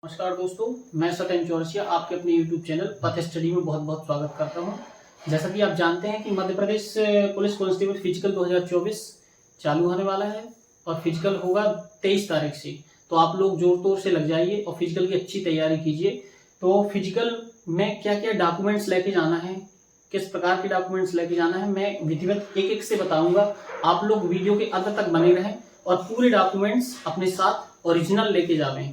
नमस्कार दोस्तों, मैं सत्यम चौरसिया आपके अपने YouTube चैनल पथ स्टडी में बहुत बहुत स्वागत करता हूं। जैसा कि आप जानते हैं कि Madhya Pradesh police constable physical 2024 चालू होने वाला है और फिजिकल होगा 23 तारीख से। तो आप लोग जोर तोर से लग जाइए और फिजिकल की अच्छी तैयारी कीजिए। तो फिजिकल में क्या क्या डॉक्यूमेंट्स लेके जाना है, किस प्रकार के डॉक्यूमेंट्स लेके जाना है, मैं विधिवत एक एक से बताऊंगा। आप लोग वीडियो के अंत तक बने रहें और पूरे डॉक्यूमेंट्स अपने साथ ओरिजिनल लेके जावें।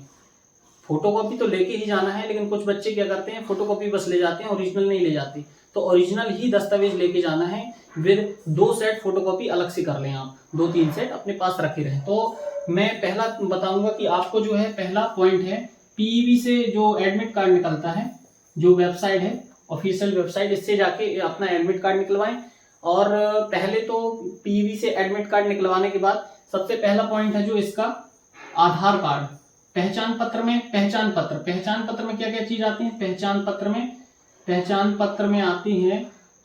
फोटोकॉपी तो लेके ही जाना है, लेकिन कुछ बच्चे क्या करते हैं, फोटोकॉपी बस ले जाते हैं, ओरिजिनल नहीं ले जाते। तो ओरिजिनल ही दस्तावेज लेके जाना है। विद 2 सेट फोटोकॉपी अलग से कर लें, आप 2-3 सेट अपने पास रखे रहें। तो मैं पहला बताऊंगा कि आपको जो है पहला पॉइंट है, पीईबी से जो एडमिट कार्ड निकलता है, जो वेबसाइट है ऑफिशियल वेबसाइट, इससे जाके अपना एडमिट कार्ड निकलवाएं। और पहले तो पीईबी से एडमिट कार्ड निकलवाने के बाद सबसे पहला पॉइंट है जो इसका आधार कार्ड। पहचान पत्र में पहचान पत्र में क्या क्या चीज आती है, पहचान पत्र में आती है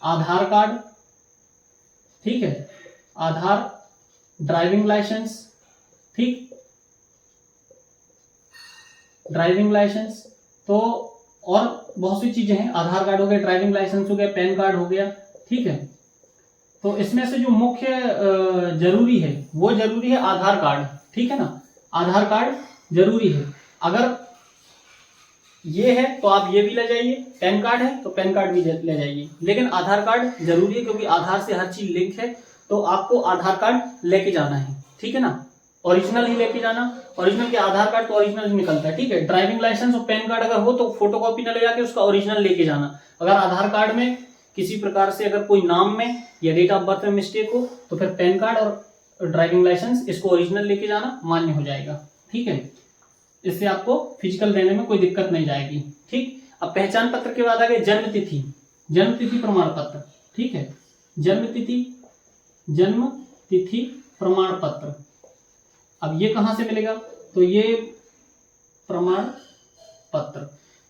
आधार कार्ड, ठीक है, आधार, ड्राइविंग लाइसेंस, ठीक, ड्राइविंग लाइसेंस। तो और बहुत सी चीजें हैं, आधार कार्ड हो गया, ड्राइविंग लाइसेंस हो गया, पैन कार्ड हो गया, ठीक है। तो इसमें से जो मुख्य जरूरी है वो जरूरी है आधार कार्ड, ठीक है ना, आधार कार्ड जरूरी है। अगर ये है तो आप ये भी ले जाइए, पैन कार्ड है तो पैन कार्ड भी ले जाइए, लेकिन आधार कार्ड जरूरी है क्योंकि आधार से हर चीज लिंक है। तो आपको आधार कार्ड लेके जाना है, ठीक है ना, ओरिजिनल ही लेके जाना। ओरिजिनल के आधार कार्ड तो ओरिजिनल ही निकलता है, ठीक है। ड्राइविंग लाइसेंस और पैन कार्ड अगर हो तो फोटोकॉपी न ले जाके उसका ओरिजिनल लेके जाना। अगर आधार कार्ड में किसी प्रकार से अगर कोई नाम में या डेट ऑफ बर्थ में मिस्टेक हो तो फिर पैन कार्ड और ड्राइविंग लाइसेंस इसको ओरिजिनल लेके जाना मान्य हो जाएगा, ठीक है। इससे आपको फिजिकल देने में कोई दिक्कत नहीं जाएगी, ठीक। अब पहचान पत्र के बाद आ गए जन्म तिथि प्रमाण पत्र, ठीक है, जन्म तिथि प्रमाण पत्र। अब ये कहां से मिलेगा, तो ये प्रमाण पत्र,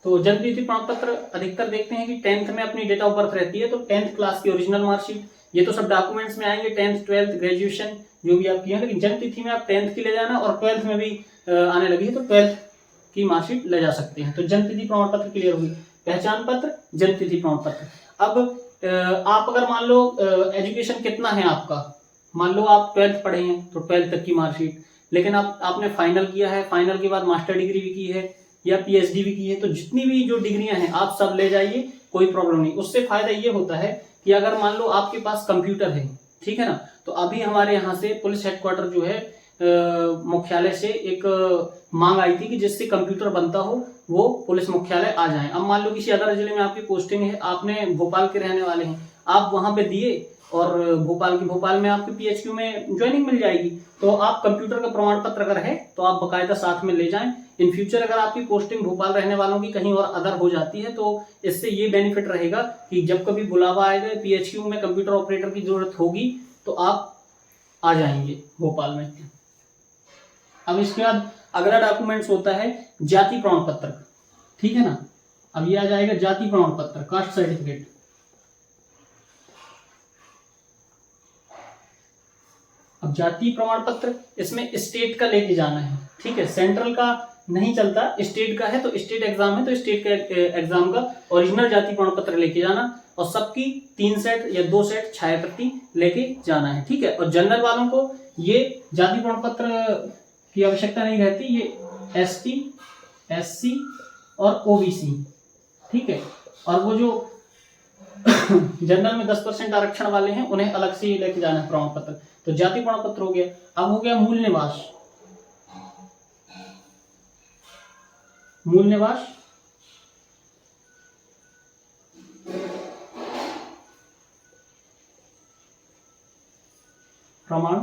तो जन्म तिथि प्रमाण पत्र अधिकतर देखते हैं कि 10th में अपनी डेट ऑफ बर्थ रहती है, तो 10th क्लास की ओरिजिनल मार्कशीट, ये तो सब डॉक्यूमेंट्स में आएंगे, 10th 12th ग्रेजुएशन जो भी आप किए हैं। लेकिन जन्म तिथि में आप 10th की ले जाना और 12th में भी आने लगी है तो 12th की मार्कशीट ले जा सकते हैं। तो जन्म तिथि प्रमाण पत्र क्लियर हुई, पहचान पत्र, जन्म तिथि प्रमाण पत्र। अब आप अगर मान लो एजुकेशन कितना है आपका, मान लो आप 12th पढ़े हैं तो 12th तक की मार्कशीट, लेकिन आपने फाइनल किया है, फाइनल के बाद मास्टर डिग्री भी की है या पीएचडी भी की है, तो जितनी भी जो डिग्रियां हैं आप सब ले जाइए, कोई प्रॉब्लम नहीं। उससे फायदा ये होता है कि अगर मान लो आपके पास कंप्यूटर है, ठीक है ना, तो अभी हमारे यहाँ से पुलिस हेडक्वार्टर जो है मुख्यालय से एक मांग आई थी कि जिससे कंप्यूटर बनता हो वो पुलिस मुख्यालय आ जाए। अब मान लो किसी अदर जिले में आपकी पोस्टिंग है, आपने भोपाल के रहने वाले हैं, आप वहां पे दिए और भोपाल में आपके पीएचक्यू में ज्वाइनिंग मिल जाएगी। तो आप कंप्यूटर का प्रमाण पत्र अगर है तो आप बकायदा साथ में ले जाएं। इन फ्यूचर अगर आपकी पोस्टिंग भोपाल रहने वालों की कहीं और अदर हो जाती है तो इससे ये बेनिफिट रहेगा कि जब कभी बुलावा आएगा पीएचक्यू में कंप्यूटर ऑपरेटर की जरूरत होगी तो आप आ जाएंगे भोपाल में। अब इसके बाद अगला डॉक्यूमेंट्स होता है जाति प्रमाण पत्र, ठीक है ना। अब ये आ जाएगा जाति प्रमाण पत्र, कास्ट सर्टिफिकेट। अब जाति प्रमाण पत्र इसमें स्टेट का लेके जाना है, ठीक है, सेंट्रल का नहीं चलता, स्टेट का है तो स्टेट एग्जाम है तो स्टेट के एग्जाम का ओरिजिनल जाति प्रमाण पत्र लेके जाना और सबकी 3 सेट या 2 सेट छाया प्रति लेके जाना है, ठीक है। और जनरल वालों को ये जाति प्रमाण पत्र की आवश्यकता नहीं रहती, ये एसटी, एससी और ओबीसी, ठीक है। और वो जो जनरल में 10% आरक्षण वाले हैं उन्हें अलग से लेके जाना है प्रमाण पत्र। तो जाति प्रमाण पत्र हो गया। अब हो गया मूल निवास प्रमाण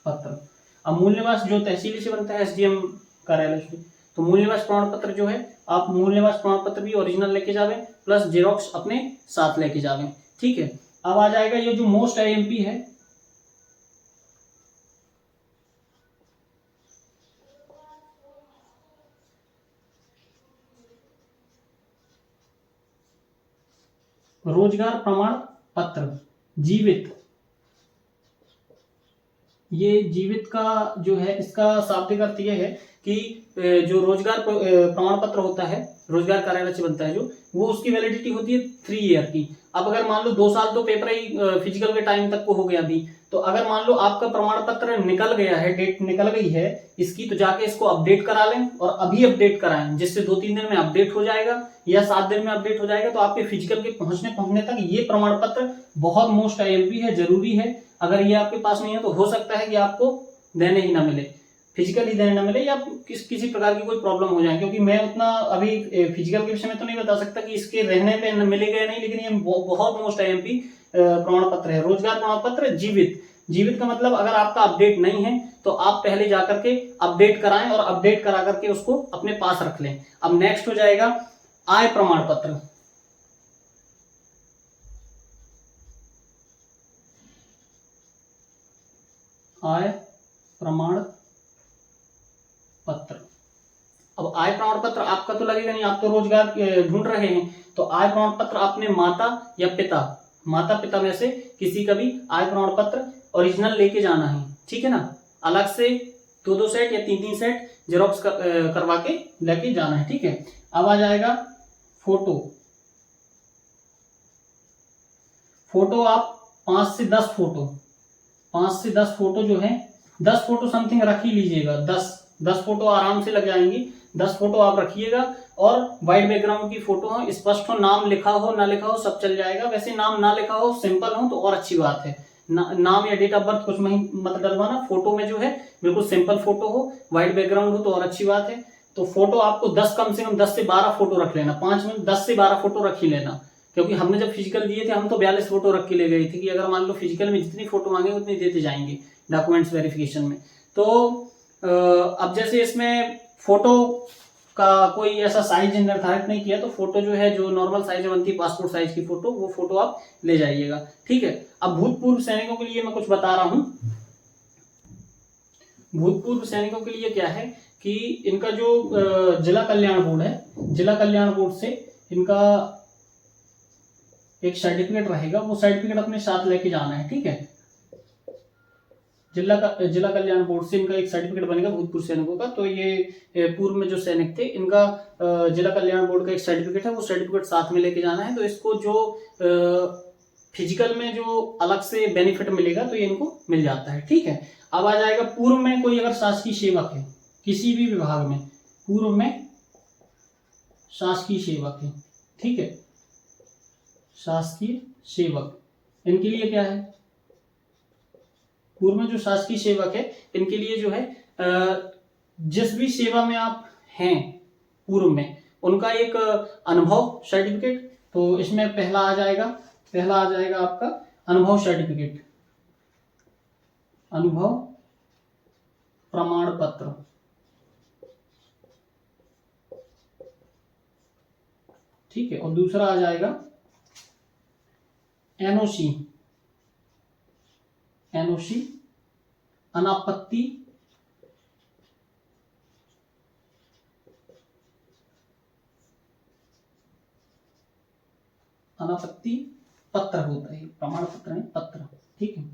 पत्र। अब मूल निवास जो तहसील से बनता है, एसडीएम कार्यालय से, तो मूल निवास प्रमाण पत्र जो है आप मूल निवास प्रमाण पत्र भी ओरिजिनल लेके जावे प्लस जेरोक्स अपने साथ लेके जावे, ठीक है। अब आ जाएगा ये जो मोस्ट आईएमपी है, रोजगार प्रमाण पत्र जीवित। ये जीवित का जो है इसका शाब्दिक अर्थ ये है कि जो रोजगार प्रमाण पत्र होता है, रोजगार कार्यालय से बनता है जो, वो उसकी वैलिडिटी होती है 3 ईयर की। अब अगर मान लो 2 साल तो पेपर ही फिजिकल के टाइम तक को हो गया अभी, तो अगर मान लो आपका प्रमाण पत्र निकल गया है, डेट निकल गई है इसकी, तो जाके इसको अपडेट करा लें और अभी अपडेट कराएं, जिससे 2-3 दिन में अपडेट हो जाएगा या 7 दिन में अपडेट हो जाएगा। तो आपके फिजिकल के पहुंचने तक ये प्रमाण पत्र बहुत मोस्ट आईएमपी है, जरूरी है। अगर ये आपके पास नहीं है तो हो सकता है कि आपको देने ही ना मिले, फिजिकल ही देने ना मिले, या किसी प्रकार की कोई प्रॉब्लम हो जाए। क्योंकि मैं उतना अभी फिजिकल के विषय में तो नहीं बता सकता कि इसके रहने पे मिलेगा या नहीं, लेकिन ये बहुत मोस्ट आईएमपी प्रमाण पत्र है। रोजगार प्रमाण पत्र जीवित, जीवित का मतलब अगर आपका अपडेट नहीं है तो आप पहले जाकर के अपडेट कराएं और अपडेट करा करके उसको अपने पास रख लें। अब नेक्स्ट हो जाएगा आय प्रमाण पत्र। आय प्रमाण पत्र। अब आय प्रमाण पत्र आपका तो लगेगा नहीं, आप तो रोजगार ढूंढ रहे हैं, तो आय प्रमाण पत्र अपने माता या पिता, माता पिता में से किसी का भी आय प्रमाण पत्र ओरिजिनल लेके जाना है, ठीक है ना। अलग से 2-2 सेट या 3-3 सेट जेरोक्स करवा के लेके जाना है, ठीक है। अब आ जाएगा फोटो। फोटो आप 5 से 10 फोटो, 5 से 10 फोटो जो है, 10 फोटो समथिंग रख ही लीजिएगा, 10 फोटो आराम से लग जाएंगी। 10 फोटो आप रखिएगा और व्हाइट बैकग्राउंड की फोटो हो, स्पष्ट हो, नाम लिखा हो ना लिखा हो सब चल जाएगा। वैसे नाम ना लिखा हो, सिंपल हो तो और अच्छी बात है। नाम या डेट ऑफ बर्थ कुछ नहीं मत डलवाना, फोटो में जो है बिल्कुल सिंपल फोटो हो, व्हाइट बैकग्राउंड हो तो और अच्छी बात है। तो फोटो आपको 10 कम से कम 10 से 12 फोटो रख लेना, 5 में 10 से 12 फोटो रख ही लेना। क्योंकि हमने जब फिजिकल दिए थे हम तो 42 फोटो रख के ले गए थे कि अगर मान लो फिजिकल में जितनी फोटो मांगे उतनी देते जाएंगे डॉक्यूमेंट्स वेरिफिकेशन में। तो अब जैसे इसमें फोटो का कोई ऐसा साइज निर्धारित नहीं किया, तो फोटो जो है जो नॉर्मल साइज में बनती है पासपोर्ट साइज की फोटो, वो फोटो आप ले जाइएगा, ठीक है। अब भूतपूर्व सैनिकों के लिए मैं कुछ बता रहा हूं। भूतपूर्व सैनिकों के लिए क्या है कि इनका जो जिला कल्याण बोर्ड है, जिला कल्याण बोर्ड से इनका एक सर्टिफिकेट रहेगा, वो सर्टिफिकेट अपने साथ लेके जाना है, ठीक है। जिला कल्याण बोर्ड से इनका एक सर्टिफिकेट बनेगा भूतपूर्व सैनिकों का। तो ये पूर्व में जो सैनिक थे इनका जिला कल्याण बोर्ड का एक सर्टिफिकेट है, वो सर्टिफिकेट साथ में लेके जाना है। तो इसको जो फिजिकल में जो अलग से बेनिफिट मिलेगा तो ये इनको मिल जाता है, ठीक है। अब आ जाएगा पूर्व में कोई अगर शासकीय सेवक है किसी भी विभाग में, पूर्व में शासकीय सेवक है, ठीक है, शासकीय सेवक, इनके लिए क्या है, पूर्व में जो शासकीय सेवक है इनके लिए जो है जिस भी सेवा में आप हैं पूर्व में, उनका एक अनुभव सर्टिफिकेट। तो इसमें पहला आ जाएगा आपका अनुभव सर्टिफिकेट, अनुभव प्रमाण पत्र, ठीक है। और दूसरा आ जाएगा एनओसी, एनओसी अनापत्ति पत्र होता है, प्रमाण पत्र है, पत्र, ठीक है,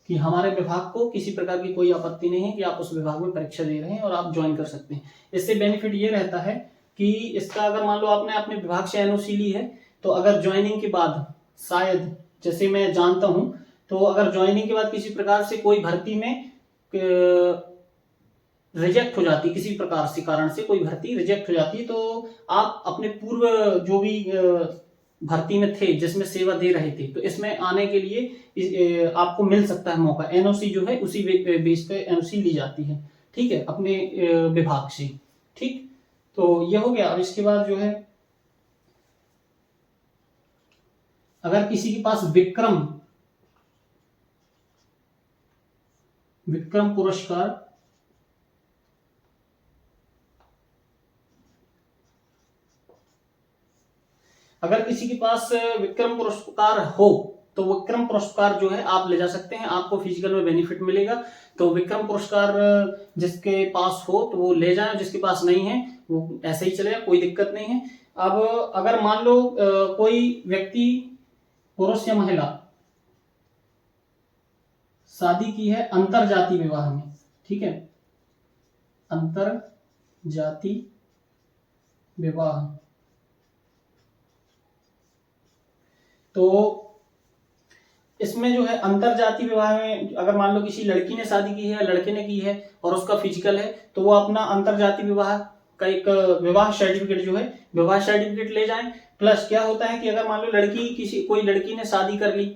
कि हमारे विभाग को किसी प्रकार की कोई आपत्ति नहीं है कि आप उस विभाग में परीक्षा दे रहे हैं और आप ज्वाइन कर सकते हैं। इससे बेनिफिट ये रहता है कि इसका अगर मान लो आपने अपने विभाग से एनओसी ली है, तो अगर ज्वाइनिंग के बाद शायद, जैसे मैं जानता हूं, तो अगर ज्वाइनिंग के बाद किसी प्रकार से कोई भर्ती में रिजेक्ट हो जाती, किसी प्रकार से कारण से कोई भर्ती रिजेक्ट हो जाती है, तो आप अपने पूर्व जो भी भर्ती में थे जिसमें सेवा दे रहे थे, तो इसमें आने के लिए आपको मिल सकता है मौका। एनओसी जो है उसी बेस पे एनओसी ली जाती है, ठीक है, अपने विभाग से, ठीक। तो ये हो गया। अब इसके बाद जो है अगर किसी के पास विक्रम पुरस्कार, अगर किसी के पास विक्रम पुरस्कार हो तो विक्रम पुरस्कार जो है आप ले जा सकते हैं, आपको फिजिकल में बेनिफिट मिलेगा। तो विक्रम पुरस्कार जिसके पास हो तो वो ले जाए, जिसके पास नहीं है वो ऐसे ही चलेगा, कोई दिक्कत नहीं है। अब अगर मान लो कोई व्यक्ति, पुरुष या महिला, शादी की है अंतर जाति विवाह में, ठीक है, अंतर जाति विवाह। तो इसमें जो है अंतर जाति विवाह में अगर मान लो किसी लड़की ने शादी की है या लड़के ने की है और उसका फिजिकल है, तो वो अपना अंतर जाति विवाह का एक विवाह सर्टिफिकेट जो है, विवाह सर्टिफिकेट ले जाएं। प्लस क्या होता है कि अगर मान लो कोई लड़की ने शादी कर ली,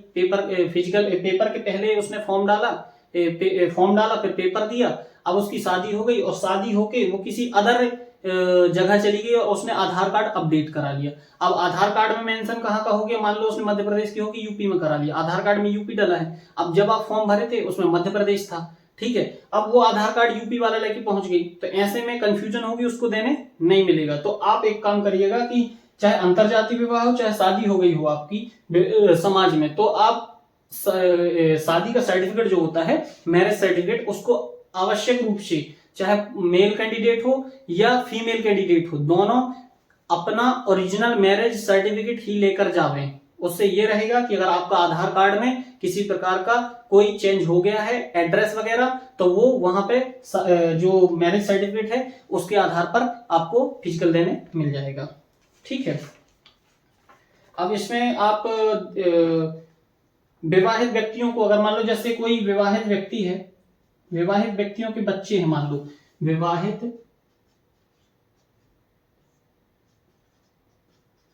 फिजिकल पेपर के पहले उसने फॉर्म डाला फिर पेपर दिया, अब उसकी शादी हो गई और शादी होके वो किसी अदर जगह चली गई और उसने आधार कार्ड अपडेट करा लिया। अब आधार कार्ड में मेंशन कहाँ का हो गया, मान लो उसने मध्य प्रदेश की होगी, यूपी में करा लिया, आधार कार्ड में यूपी डाला है। अब जब आप फॉर्म भरे थे उसमें मध्य प्रदेश था, ठीक है, अब वो आधार कार्ड यूपी वाला लेके पहुंच गई, तो ऐसे में कंफ्यूजन होगी, उसको देने नहीं मिलेगा। तो आप एक काम करिएगा कि चाहे अंतरजातीय विवाह हो चाहे शादी हो गई हो आपकी समाज में, तो आप शादी का सर्टिफिकेट जो होता है, मैरिज सर्टिफिकेट, उसको आवश्यक रूप से चाहे मेल कैंडिडेट हो या फीमेल कैंडिडेट हो, दोनों अपना ओरिजिनल मैरिज सर्टिफिकेट ही लेकर जावें। उससे ये रहेगा कि अगर आपका आधार कार्ड में किसी प्रकार का कोई चेंज हो गया है एड्रेस वगैरह, तो वो वहां पे जो मैरिज सर्टिफिकेट है उसके आधार पर आपको फिजिकल देने मिल जाएगा। ठीक है। अब इसमें आप विवाहित व्यक्तियों को, अगर मान लो जैसे कोई विवाहित व्यक्ति है, विवाहित व्यक्तियों के बच्चे हैं, मान लो विवाहित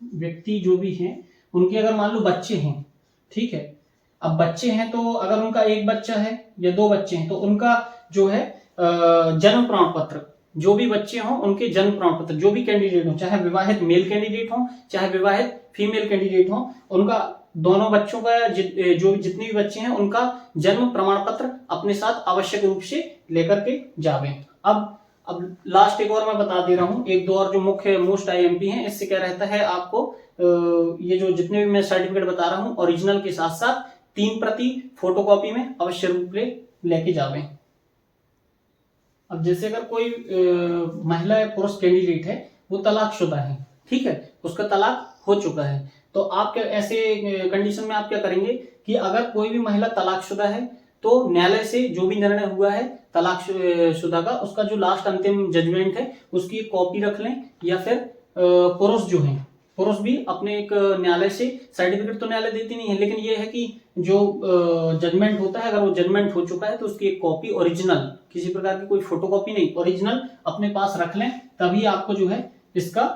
व्यक्ति जो भी हैं उनके अगर मान लो बच्चे हैं, ठीक है, अब बच्चे हैं तो अगर उनका एक बच्चा है या दो बच्चे हैं तो उनका जो है जन्म प्रमाण पत्र, जो भी बच्चे हों उनके जन्म प्रमाण पत्र, जो भी कैंडिडेट हो, चाहे विवाहित मेल कैंडिडेट हो चाहे विवाहित फीमेल कैंडिडेट हो, उनका दोनों बच्चों का जो जितने भी बच्चे हैं उनका जन्म प्रमाण पत्र अपने साथ आवश्यक रूप से लेकर के जावें। अब लास्ट एक और मैं बता दे रहा हूं, एक दो और जो मुख्य मोस्ट आईएमपी हैं, इससे क्या रहता है आपको ये जो जितने भी मैं सर्टिफिकेट बता रहा हूं ओरिजिनल के साथ साथ 3 प्रति फोटोकॉपी में अवश्य रूप से लेके जावें। अब जैसे अगर कोई महिला या पुरुष कैंडिडेट है वो तलाकशुदा है, ठीक है, उसका तलाक हो चुका है, तो आप क्या ऐसे कंडीशन में आप क्या करेंगे कि अगर कोई भी महिला तलाकशुदा है तो न्यायालय से जो भी निर्णय हुआ है तलाकशुदा का, उसका जो लास्ट अंतिम जजमेंट है उसकी एक कॉपी रख लें, या फिर पुरुष जो है, पुरुष भी अपने एक न्यायालय से, सर्टिफिकेट तो न्यायालय देती नहीं है, लेकिन ये है कि जो जजमेंट होता है, अगर वो जजमेंट हो चुका है तो उसकी एक कॉपी ओरिजिनल, किसी प्रकार की कोई फोटोकॉपी नहीं, ओरिजिनल अपने पास रख लें, तभी आपको जो है इसका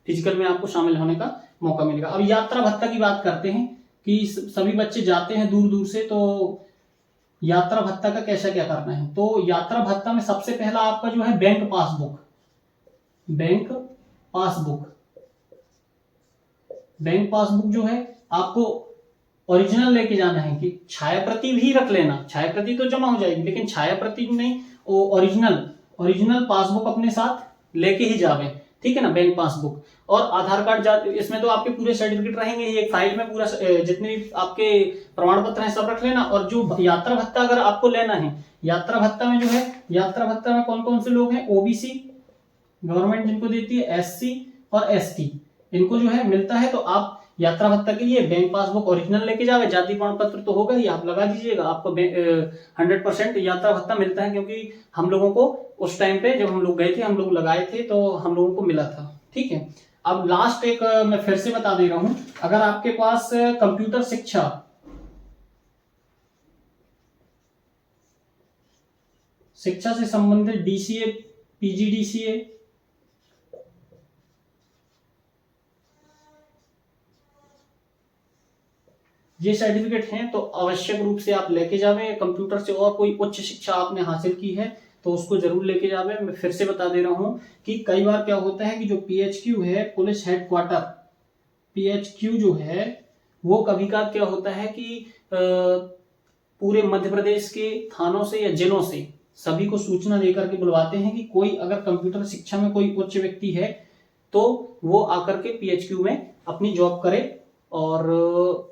फिजिकल में आपको शामिल होने का मौका मिलेगा। अब यात्रा भत्ता की बात करते हैं कि सभी बच्चे जाते हैं दूर दूर से, तो यात्रा भत्ता का कैसा क्या करना है। तो यात्रा भत्ता में सबसे पहला आपका जो है बैंक पासबुक, बैंक पासबुक जो है आपको ओरिजिनल लेके जाना है, कि छाया प्रति भी रख लेना, छाया प्रति तो जमा हो जाएगी लेकिन छाया प्रति नहीं, वो ओरिजिनल पासबुक अपने साथ लेके ही जावे, ठीक है ना, बैंक पासबुक और आधार कार्ड। इसमें तो आपके पूरे सर्टिफिकेट रहेंगे, एक फाइल में पूरा जितने भी आपके प्रमाण पत्र हैं सब रख लेना। और जो यात्रा भत्ता अगर आपको लेना है, यात्रा भत्ता में जो है, यात्रा भत्ता में कौन कौन से लोग हैं, ओबीसी गवर्नमेंट जिनको देती है, एससी और एसटी, इनको जो है मिलता है। तो आप यात्रा भत्ता के लिए बैंक पासबुक ओरिजिनल लेके जावे, जाति प्रमाण पत्र तो होगा ही, आप लगा दीजिएगा, आपको 100% यात्रा भत्ता मिलता है, क्योंकि हम लोगों को उस टाइम पे जब हम लोग गए थे, हम लोग लगाए थे तो हम लोगों को मिला था, ठीक है। अब लास्ट एक मैं फिर से बता दे रहा हूं, अगर आपके पास कंप्यूटर शिक्षा से संबंधित डीसीए, पीजीडीसीए, ये सर्टिफिकेट हैं तो आवश्यक रूप से आप लेके जावे। कंप्यूटर से और कोई उच्च शिक्षा आपने हासिल की है तो उसको जरूर लेके जावे। मैं फिर से बता दे रहा हूं कि कई बार क्या होता है कि जो पीएचक्यू है, पुलिस हेडक्वार्टर, पीएचक्यू जो है वो कभी का क्या होता है कि पूरे मध्य प्रदेश के थानों से या जिलों से सभी को सूचना देकर के बुलवाते हैं कि कोई अगर कंप्यूटर शिक्षा में कोई उच्च व्यक्ति है तो वो आकर के पीएचक्यू में अपनी जॉब करे। और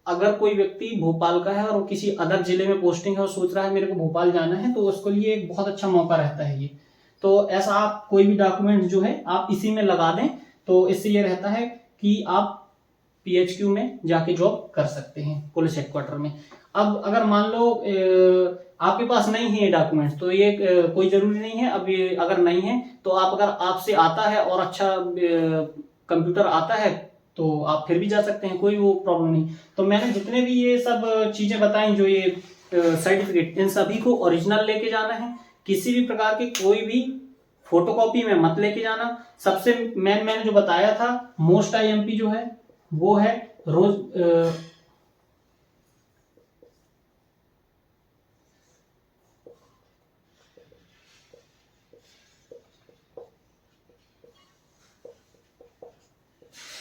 अगर कोई व्यक्ति भोपाल का है और वो किसी अदर जिले में पोस्टिंग है और सोच रहा है मेरे को भोपाल जाना है, तो उसके लिए एक बहुत अच्छा मौका रहता है ये। तो ऐसा आप कोई भी डॉक्यूमेंट जो है आप इसी में लगा दें, तो इससे ये रहता है कि आप पीएचक्यू में जाके जॉब कर सकते हैं, पुलिस हेडक्वार्टर में। अब अगर मान लो आपके पास नहीं है ये डॉक्यूमेंट्स, तो ये कोई जरूरी नहीं है। अब ये अगर नहीं है तो आप, अगर आपसे आता है और अच्छा कंप्यूटर आता है तो आप फिर भी जा सकते हैं, कोई वो प्रॉब्लम नहीं। तो मैंने जितने भी ये सब चीजें बताई, जो ये सर्टिफिकेट, इन सभी को ओरिजिनल लेके जाना है। किसी भी प्रकार की कोई भी फोटोकॉपी में मत लेके जाना। सबसे मैंने जो बताया था, मोस्ट आईएमपी जो है वो है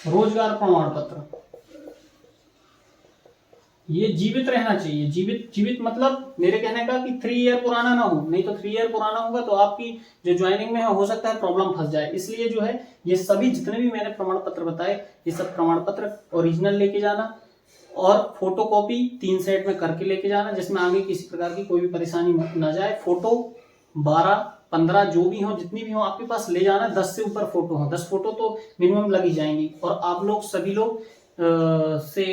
रोजगार प्रमाण पत्र। ये जीवित रहना चाहिए। जीवित मतलब मेरे कहने का कि 3 ईयर पुराना ना हो, नहीं तो 3 ईयर पुराना होगा तो आपकी जो ज्वाइनिंग में हो सकता है प्रॉब्लम फंस जाए। इसलिए जो है ये सभी जितने भी मैंने प्रमाण पत्र बताए, ये सब प्रमाण पत्र ओरिजिनल लेके जाना और फोटोकॉपी 3 सेट में करके लेके जाना, जिसमें आगे किसी प्रकार की कोई भी परेशानी ना जाए। फोटो 12, 15 जो भी हो, जितनी भी हो आपके पास ले जाना। 10 से ऊपर फोटो हो, 10 फोटो तो मिनिमम लग ही जाएंगी। और आप लोग सभी लोग से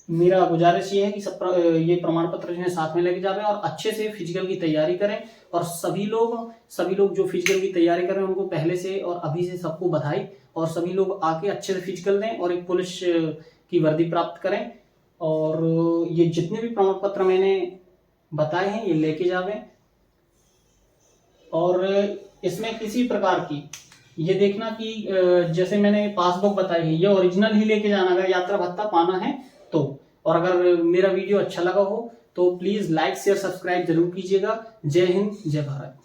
मेरा गुजारिश ये है कि सब ये प्रमाण पत्र जो है साथ में लेके जावे और अच्छे से फिजिकल की तैयारी करें। और सभी लोग जो फिजिकल की तैयारी करें उनको पहले से और अभी से सबको बधाई। और सभी लोग आके अच्छे से फिजिकल दें और एक पुलिस की वर्दी प्राप्त करें। और ये जितने भी प्रमाण पत्र मैंने बताए हैं ये लेके जावें। और इसमें किसी प्रकार की ये देखना कि जैसे मैंने पासबुक बताई है, ये ओरिजिनल ही लेके जाना अगर यात्रा भत्ता पाना है तो। और अगर मेरा वीडियो अच्छा लगा हो तो प्लीज लाइक शेयर सब्सक्राइब जरूर कीजिएगा। जय हिंद, जय भारत।